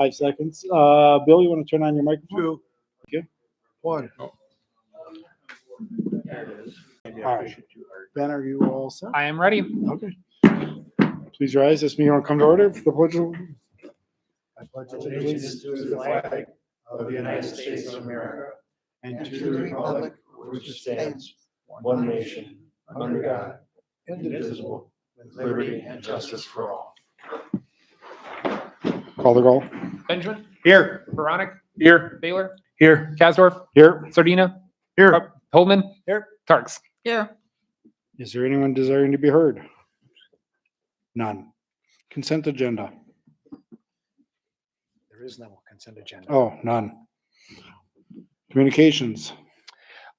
5 seconds. Bill, you want to turn on your microphone? 2, Okay. 1. All right. Ben, are you all set? I am ready. Okay. Please rise. This meeting will come to order for the pledge of I pledge allegiance to the flag of the United States of America and to the republic for which stands one nation, under God, indivisible, with liberty and justice for all. call the roll. Benjamin, Here. Veronic, Here. Baylor, Here. Kasdorf, Here. Sardina, Here. Holman, Here. Tarks. Here. Is there anyone desiring to be heard? None. Consent agenda. There is no consent agenda. Oh, none. Communications.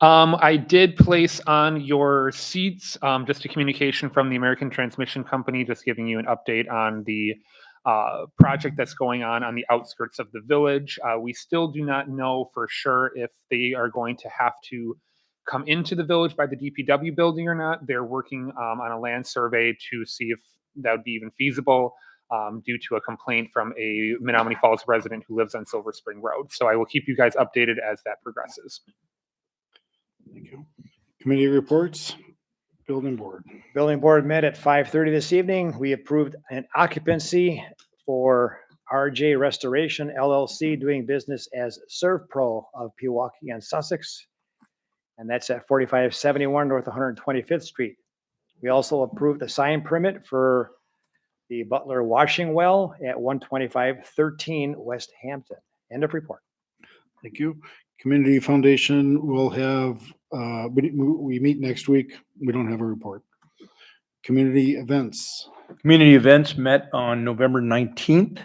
I did place on your seats just a communication from the American Transmission Company, just giving you an update on the project that's going on the outskirts of the village. We still do not know for sure if they are going to have to come into the village by the DPW building or not. They're working on a land survey to see if that would be even feasible due to a complaint from a Menominee Falls resident who lives on Silver Spring Road. So I will keep you guys updated as that progresses. Thank you. Committee reports. Building board. Building board met at 5:30 this evening. We approved an occupancy for RJ Restoration LLC doing business as ServPro of Pewaukee and Sussex. And that's at 4571 North 125th Street. We also approved a sign permit for the Butler washing well at 12513 West Hampton. End of report. Thank you. Community Foundation will have, we meet next week. We don't have a report. Community events. Community events met on November 19th.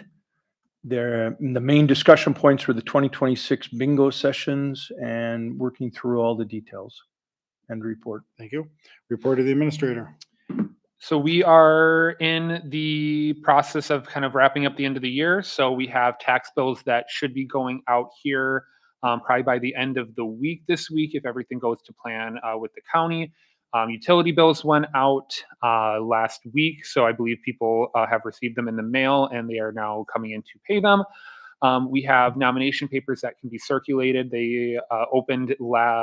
The main discussion points were the 2026 bingo sessions and working through all the details. End report. Thank you. Report of the administrator. So we are in the process of kind of wrapping up the end of the year. So we have tax bills that should be going out here probably by the end of the week this week, if everything goes to plan with the county. Utility bills went out last week. So I believe people have received them in the mail and they are now coming in to pay them. We have nomination papers that can be circulated. They opened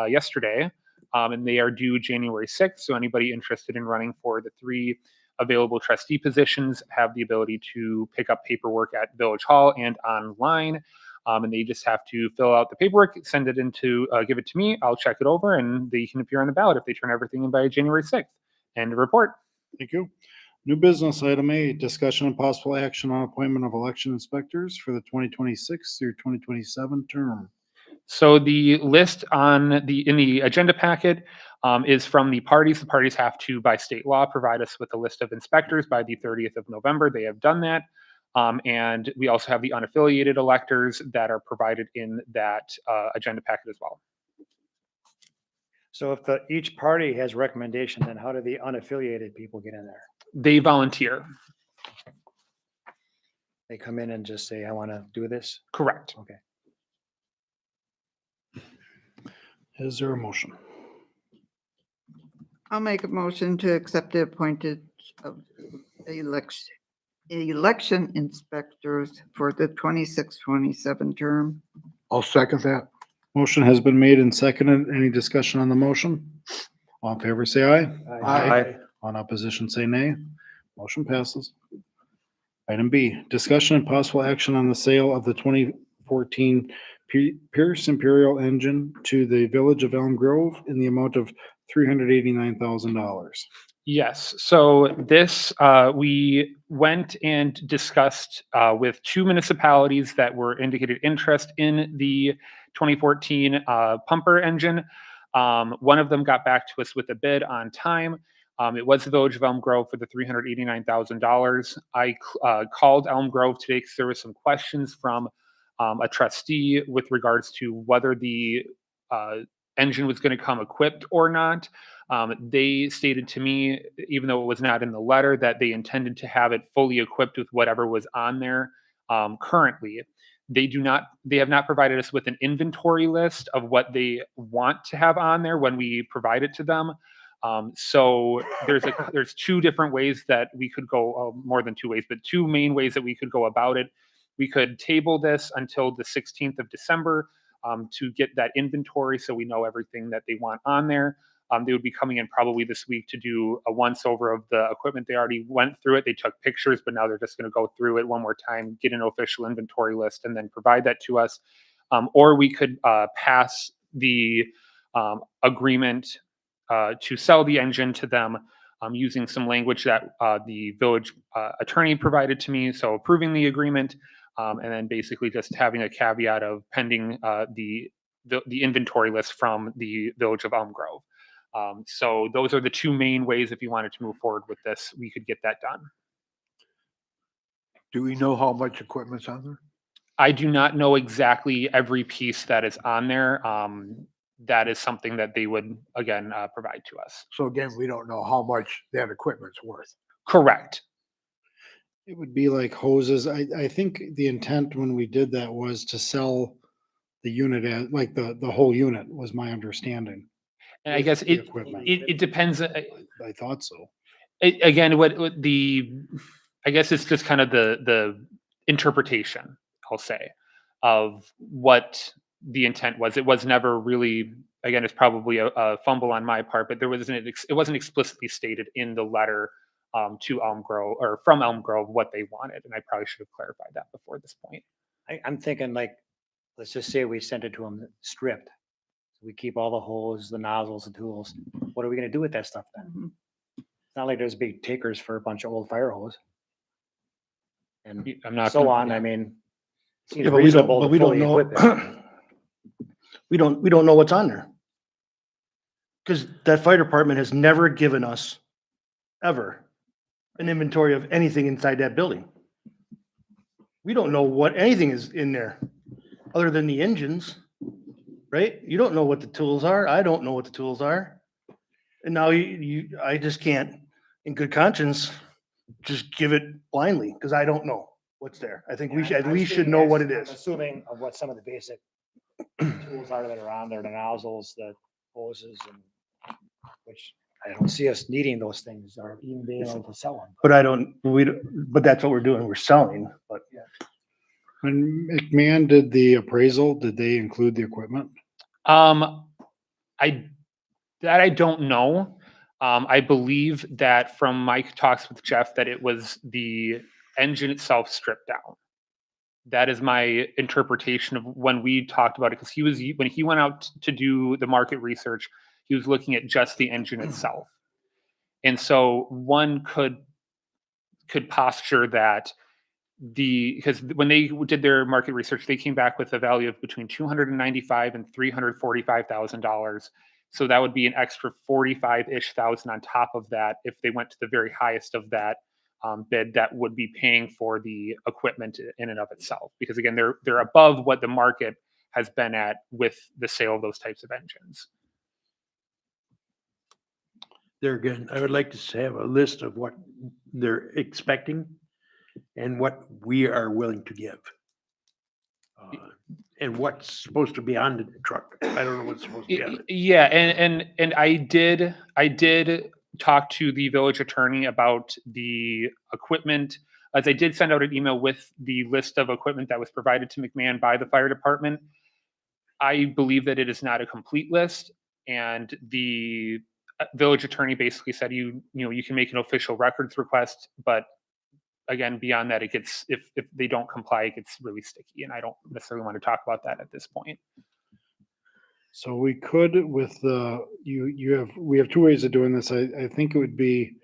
yesterday. And they are due January 6th. So anybody interested in running for the 3 available trustee positions have the ability to pick up paperwork at Village Hall and online. And they just have to fill out the paperwork, send it into, give it to me. I'll check it over and they can appear on the ballot if they turn everything in by January 6th. End of report. Thank you. New business item A, discussion and possible action on appointment of election inspectors for the 2026 through 2027 term. So the list in the agenda packet is from the parties. The parties have to, by state law, provide us with a list of inspectors by the 30th of November. They have done that. And we also have the unaffiliated electors that are provided in that agenda packet as well. So if each party has recommendation, then how do the unaffiliated people get in there? They volunteer. They come in and just say, I want to do this? Correct. Okay. Is there a motion? I'll make a motion to accept the appointed of election inspectors for the 26-27 term. I'll second that. Motion has been made and seconded. Any discussion on the motion? All in favor, say aye. Aye. On opposition, say nay. Motion passes. Item B, discussion and possible action on the sale of the 2014 Pierce Imperial engine to the Village of Elm Grove in the amount of $389,000. Yes. So this, we went and discussed with 2 municipalities that were indicated interest in the 2014 pumper engine. One of them got back to us with a bid on time. It was the Village of Elm Grove for the $389,000. I called Elm Grove today because there was some questions from a trustee with regards to whether the engine was going to come equipped or not. They stated to me, even though it was not in the letter, that they intended to have it fully equipped with whatever was on there currently. They have not provided us with an inventory list of what they want to have on there when we provide it to them. So there's 2 different ways that we could go, more than 2 ways, but 2 main ways that we could go about it. we could table this until the 16th of December to get that inventory so we know everything that they want on there. They would be coming in probably this week to do a once over of the equipment. They already went through it. They took pictures, but now they're just going to go through it one more time, get an official inventory list, and then provide that to us. Or we could pass the agreement to sell the engine to them using some language that the village attorney provided to me. So approving the agreement and then basically just having a caveat of pending the inventory list from the village of Elm Grove. So those are the two main ways if you wanted to move forward with this, we could get that done. Do we know how much equipment's on there? I do not know exactly every piece that is on there. That is something that they would, again, provide to us. So again, we don't know how much that equipment's worth. Correct. It would be like hoses. I think the intent when we did that was to sell the unit as, like the whole unit was my understanding. And I with guess the it equipment. it depends. I thought so. Again, what the, I guess it's just kind of the interpretation, I'll say, of what the intent was. It was never really, again, it's probably a fumble on my part, but it wasn't explicitly stated in the letter to Elm Grove or from Elm Grove what they wanted. And I probably should have clarified that before this point. I'm thinking like, let's just say we sent it to them stripped. We keep all the hose, the nozzles, the tools. What are we gonna do with that stuff then? Mhm. It's not like there's big takers for a bunch of old fire hose. And I'm not so gonna- on, I mean. Seems Yeah, but reasonable to we don't fully know. equip it. We don't know what's on there. Because that fire department has never given us, ever, an inventory of anything inside that building. We don't know what anything is in there, other than the engines, right? You don't know what the tools are. I don't know what the tools are. And now I just can't, in good conscience, just give it blindly, because I don't know what's there. I think we should, at least should know what it I'm is. assuming of what some of the basic tools are that are on there, the nozzles, the hoses, and which I don't see us needing those things or even being able to sell them. But but that's what we're doing. We're selling, but When McMahon did the appraisal, did they include the equipment? I don't know. I believe that from my talks with Jeff that it was the engine itself stripped down. That is my interpretation of when we talked about it, because when he went out to do the market research, he was looking at just the engine itself. And so one could posture that because when they did their market research, they came back with a value of between $295,000 and $345,000. So that would be an extra 45-ish thousand on top of that if they went to the very highest of that bid that would be paying for the equipment in and of itself. Because again, they're above what the market has been at with the sale of those types of engines. There again, I would like to have a list of what they're expecting and what we are willing to give. And what's supposed to be on the truck. I don't know what's supposed to be on it. Yeah, and I did talk to the village attorney about the equipment, as I did send out an email with the list of equipment that was provided to McMahon by the fire department. I believe that it is not a complete list, and the village attorney basically said you can make an official records request, but again, beyond that, it gets, if they don't comply, it gets really sticky, and I don't necessarily want to talk about that at this point. So we could with we have two ways of doing this. I think it would be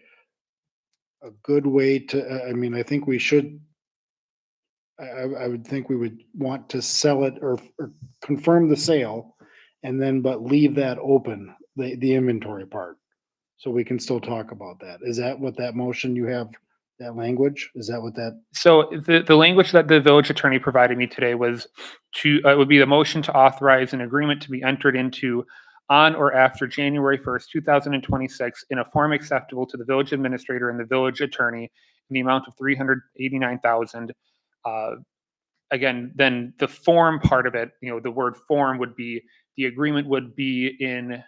a good way to, I mean, I think we should, I would think we would want to sell it or confirm the sale and then, but leave that open, the inventory part. So we can still talk about that. Is that what that motion you have, that language? Is that what that? So the language that the village attorney provided me today was it would be the motion to authorize an agreement to be entered into on or after January 1st, 2026 in a form acceptable to the village administrator and the village attorney in the amount of $389,000. Again, then the form part of it, the word form would be, the agreement would be in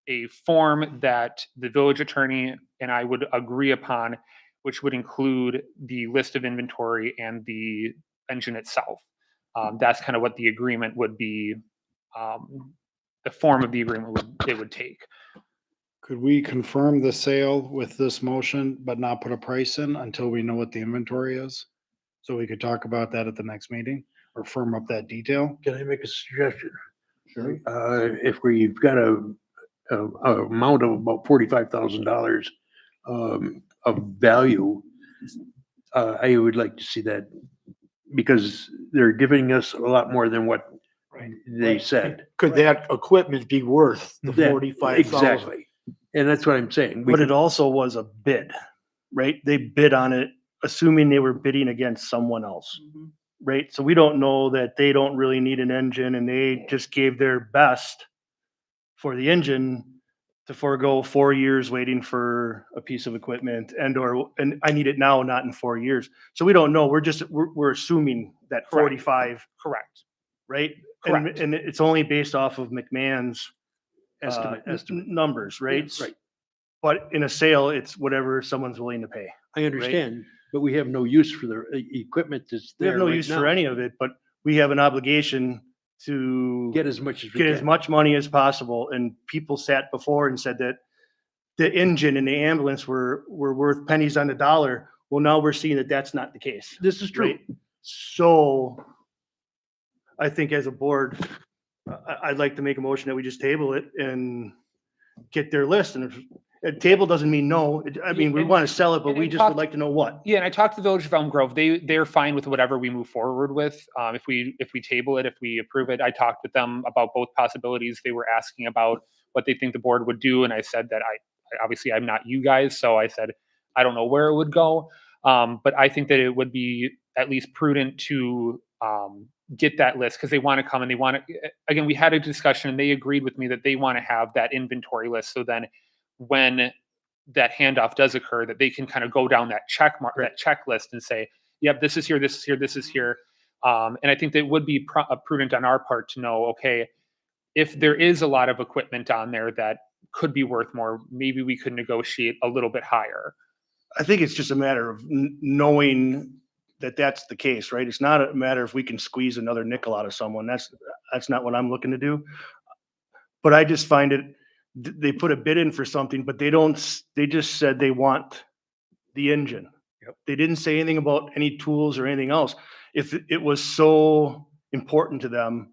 a form that the village attorney and I would agree upon, which would include the list of inventory and the engine itself. That's kind of what the agreement would be, the form of the agreement would take. Could we confirm the sale with this motion, but not put a price in until we know what the inventory is? So we could talk about that at the next meeting or firm up that detail? Can I make a suggestion? Sure. If we've got a amount of about $45,000 of value, I would like to see that because they're giving us a lot more than what they said. Could that equipment be worth the That- 45,000? Exactly. And that's what I'm saying. We But it could- also was a bid, right? They bid on it, assuming they were bidding against someone else, right? So we don't know that they don't really need an engine and they just gave their best for the engine to forego 4 years waiting for a piece of equipment and I need it now, not in 4 years. So we don't know. We're assuming that Correct. 45, Correct. right? Correct. And it's only based off of McMahon's Estimate. numbers, right? Right. But in a sale, it's whatever someone's willing to pay. I understand, but we have no use for the equipment that's We there have no right use now. for any of it, but we have an obligation to Get as much as we get as can. much money as possible. And people sat before and said that the engine and the ambulance were worth pennies on the dollar. Well, now we're seeing that that's not the case. This is true. Right? So I think as a board, I'd like to make a motion that we just table it and get their list. And if a table doesn't mean no. I mean, we And- want to sell it, but and we it just would talked- like to know what. Yeah, and I talked to Village of Elm Grove. They're fine with whatever we move forward with. If we table it, if we approve it, I talked with them about both possibilities. They were asking about what they think the board would do, and I said that obviously I'm not you guys, so I said I don't know where it would go, but I think that it would be at least prudent to get that list because they want to come and they want to. Again, we had a discussion and they agreed with me that they want to have that inventory list. So then, when that handoff does occur, that they can kind of go down that that checklist and say, yep, this is here, this is here, this is here. And I think that it would be prudent on our part to know, okay, if there is a lot of equipment on there that could be worth more, maybe we could negotiate a little bit higher. I think it's just a matter of knowing that that's the case, right? It's not a matter if we can squeeze another nickel out of someone. That's not what I'm looking to do. But I just find it, they put a bid in for something, but they just said they want the engine. Yep. They didn't say anything about any tools or anything else. If it was so important to them,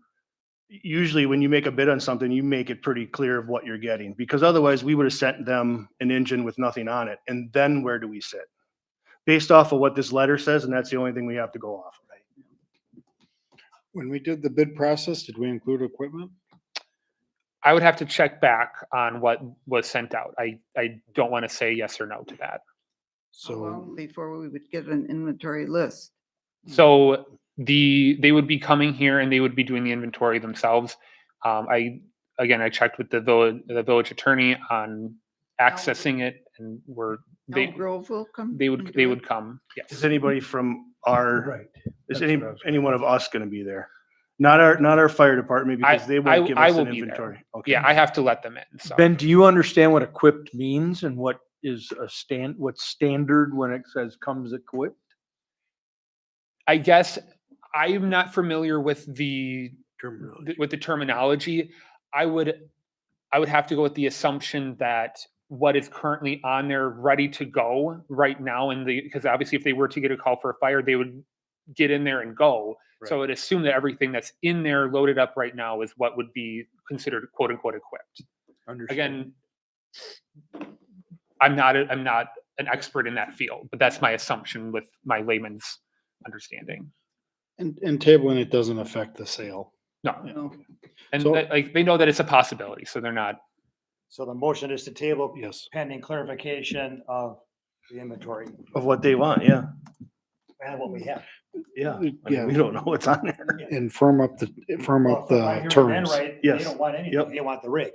usually when you make a bid on something, you make it pretty clear of what you're getting, because otherwise we would have sent them an engine with nothing on it. And then where do we sit? Based off of what this letter says, and that's the only thing we have to go off of. When we did the bid process, did we include equipment? I would have to check back on what was sent out. I don't want to say yes or no to that. How long So before we would get an inventory list? So they would be coming here and they would be doing the inventory themselves. I checked with the village attorney on accessing it, and Elm Grove will come? they and would do it? come. Yes. Is anybody from our, Right. is That's any what I was any one of us going to be there? Not our fire department, because they won't give I us will an be there. inventory. Okay. Yeah, I have to let them in. So Ben, do you understand what equipped means and what is what's standard when it says comes equipped? I guess I'm not familiar with the Terminology. terminology. I would have to go with the assumption that what is currently on there ready to go right now, because obviously if they were to get a call for a fire, they would get in there and go. So I would assume that everything that's in there loaded up right now is what would be considered quote unquote equipped. Again, I'm not an expert in that field, but that's my assumption with my layman's understanding. and tabling it doesn't affect the sale. No, No. and So- like they know that it's a possibility, so they're not. So the motion is to table Yes. pending clarification of the inventory Of what they want, yeah. and what we have. Yeah. I mean, Yeah. we don't know what's on there. And firm up Well, if I'm the hearing Ben terms. right, Yes. They don't want anything. Yep. They want the rig.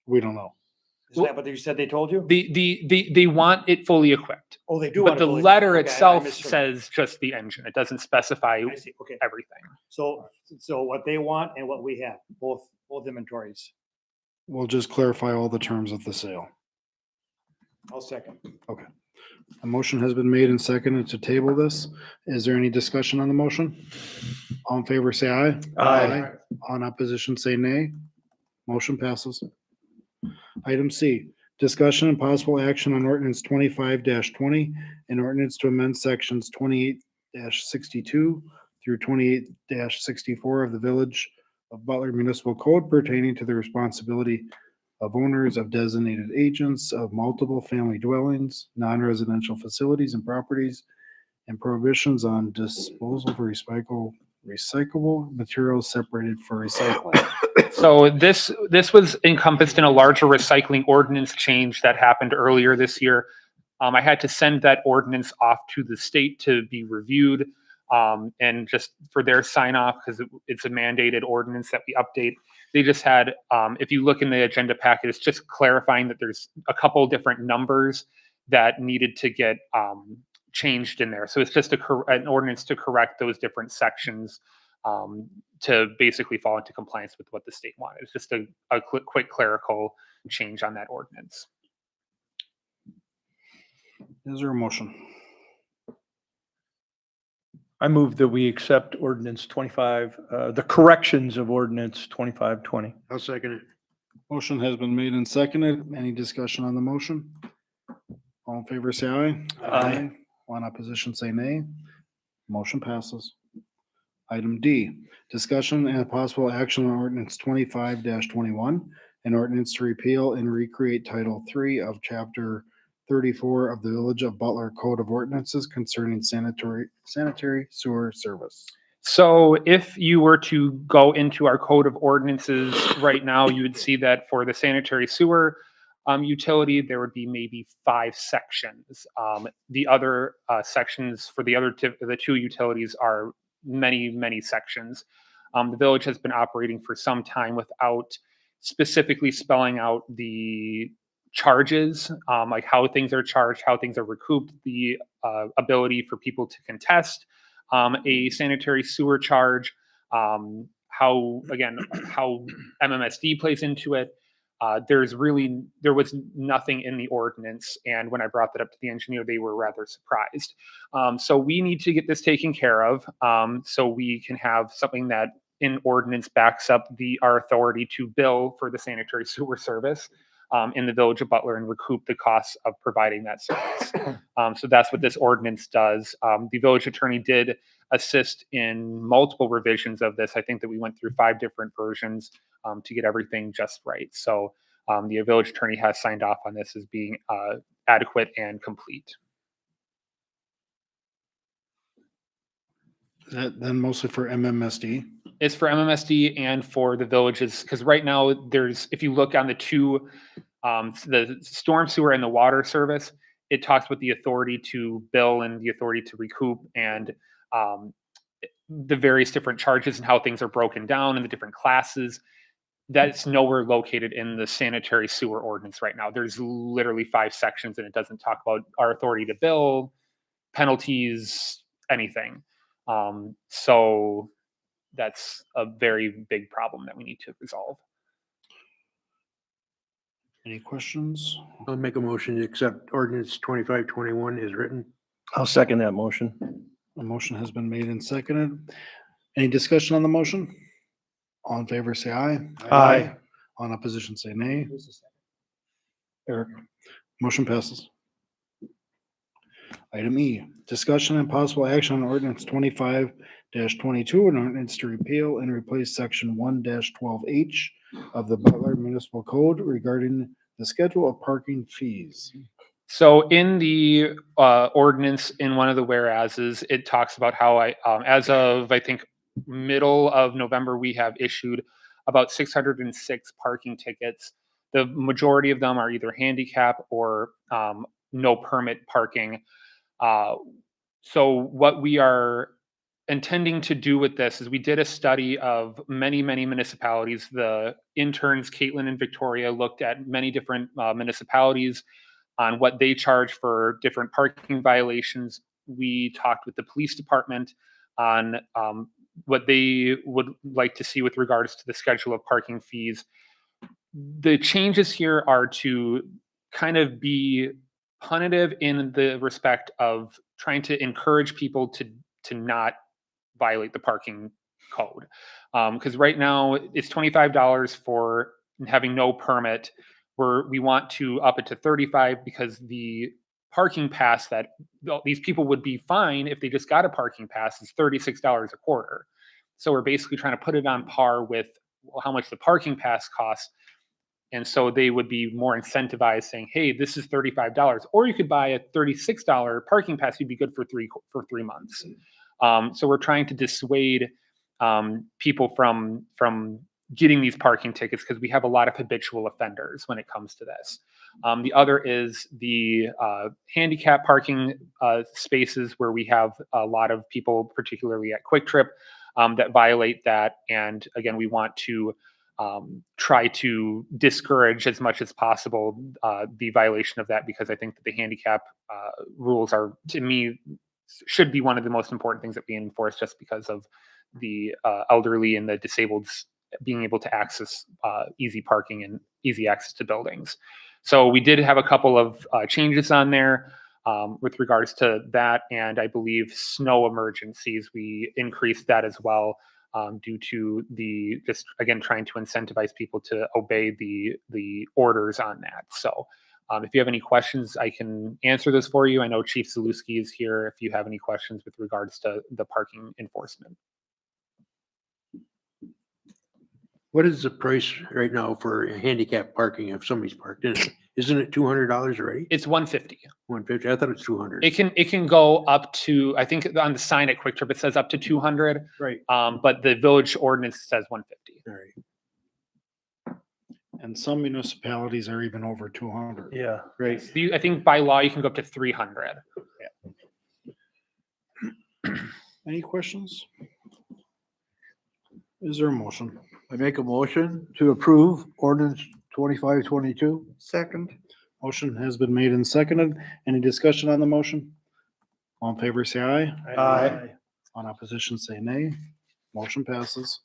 We don't know. Isn't that what you said they told you? They want it fully equipped, Oh, they do but want the it fully- letter okay, I itself misheard. says just the engine. It doesn't specify I see, okay. everything. So what they want and what we have, both inventories. We'll just clarify all the terms of the sale. I'll second. A motion has been made and seconded to table this. Is there any discussion on the motion? All in favor, say aye. Aye. On opposition, say nay. Motion passes. Item C, discussion and possible action on ordinance 25-20, an ordinance to amend sections 28-62 through 28-64 of the Village of Butler Municipal Code pertaining to the responsibility of owners of designated agents of multiple family dwellings, non-residential facilities and properties, and prohibitions on disposal of recyclable materials separated for recycling. So this was encompassed in a larger recycling ordinance change that happened earlier this year. I had to send that ordinance off to the state to be reviewed, and just for their sign off, because it's a mandated ordinance that we update. They just had, if you look in the agenda packet, it's just clarifying that there's a couple different numbers that needed to get changed in there. So it's just an ordinance to correct those different sections, to basically fall into compliance with what the state wanted. It's just a quick clerical change on that ordinance. Is there a motion? I move that we accept ordinance 25, the corrections of ordinance 2520. I'll second it. Motion has been made and seconded. Any discussion on the motion? All in favor, say aye. Aye. On opposition, say nay. Motion passes. Item D, discussion and possible action on ordinance 25-21, an ordinance to repeal and recreate Title III of Chapter 34 of the Village of Butler Code of Ordinances concerning sanitary sewer service. So if you were to go into our code of ordinances right now, you would see that for the sanitary sewer utility, there would be maybe 5 sections. The other sections for the two utilities are many sections. The village has been operating for some time without specifically spelling out the charges, like how things are charged, how things are recouped, the ability for people to contest a sanitary sewer charge, how MMSD plays into it. There was nothing in the ordinance, and when I brought that up to the engineer, they were rather surprised. So we need to get this taken care of, so we can have something that in ordinance backs up our authority to bill for the sanitary sewer service in the Village of Butler and recoup the costs of providing that service. So that's what this ordinance does. The village attorney did assist in multiple revisions of this. I think that we went through 5 different versions to get everything just right. So the village attorney has signed off on this as being adequate and complete. Is that then mostly for MMSD? It's for MMSD and for the villages, because right now if you look on the two, the storm sewer and the water service, it talks about the authority to bill and the authority to recoup and the various different charges and how things are broken down in the different classes. That's nowhere located in the sanitary sewer ordinance right now. There's literally 5 sections and it doesn't talk about our authority to bill, penalties, anything. So that's a very big problem that we need to resolve. Any questions? I'll make a motion to accept ordinance 2521 as written. I'll second that motion. A motion has been made and seconded. Any discussion on the motion? All in favor, say aye. Aye. On opposition, say nay. Eric, motion passes. Item E, discussion and possible action on ordinance 25-22, an ordinance to repeal and replace section 1-12H of the Butler Municipal Code regarding the schedule of parking fees. So in the ordinance, in one of the whereases, it talks about how as of, I think, middle of November, we have issued about 606 parking tickets. The majority of them are either handicap or no permit parking. So what we are intending to do with this is we did a study of many municipalities. The interns, Caitlin and Victoria, looked at many different municipalities on what they charge for different parking violations. We talked with the police department on what they would like to see with regards to the schedule of parking fees. The changes here are to kind of be punitive in the respect of trying to encourage people to not violate the parking code. Because right now it's $25 for having no permit. We want to up it to 35 because the parking pass that these people would be fine if they just got a parking pass is $36 a quarter. So we're basically trying to put it on par with how much the parking pass costs. And so they would be more incentivized saying, hey, this is $35. Or you could buy a $36 parking pass, you'd be good for 3 months. So we're trying to dissuade people from getting these parking tickets because we have a lot of habitual offenders when it comes to this. The other is the handicap parking spaces where we have a lot of people, particularly at Quick Trip, that violate that. And again, we want to try to discourage as much as possible the violation of that, because I think that the handicap rules are, to me, should be one of the most important things that we enforce, just because of the elderly and the disabled being able to access easy parking and easy access to buildings. So we did have a couple of changes on there with regards to that. And I believe snow emergencies, we increased that as well due to the, just again, trying to incentivize people to obey the orders on that. So if you have any questions, I can answer this for you. I know Chief Zaluski is here if you have any questions with regards to the parking enforcement. What is the price right now for handicap parking if somebody's parked in it? Isn't it $200 already? It's $150. 150? I thought it was 200. It can go up to, I think on the sign at Quick Trip it says up to 200, Right. but the village ordinance says 150. All right. And some municipalities are even over 200. Yeah. Right. So I think by law you can go up to 300. Any questions? Is there a motion? I make a motion to approve ordinance 2522. Second, Motion has been made and seconded. Any discussion on the motion? All in favor, say aye. Aye. On opposition, say nay. Motion passes.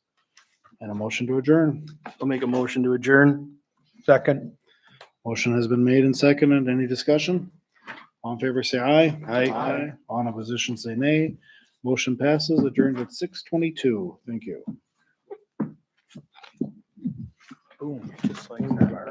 And a motion to adjourn. I'll make a motion to adjourn. Second. Motion has been made and seconded. Any discussion? All in favor, say aye. Aye. On opposition, say nay. Motion passes. Adjourned at 6:22. Thank you. Boom. Just like that.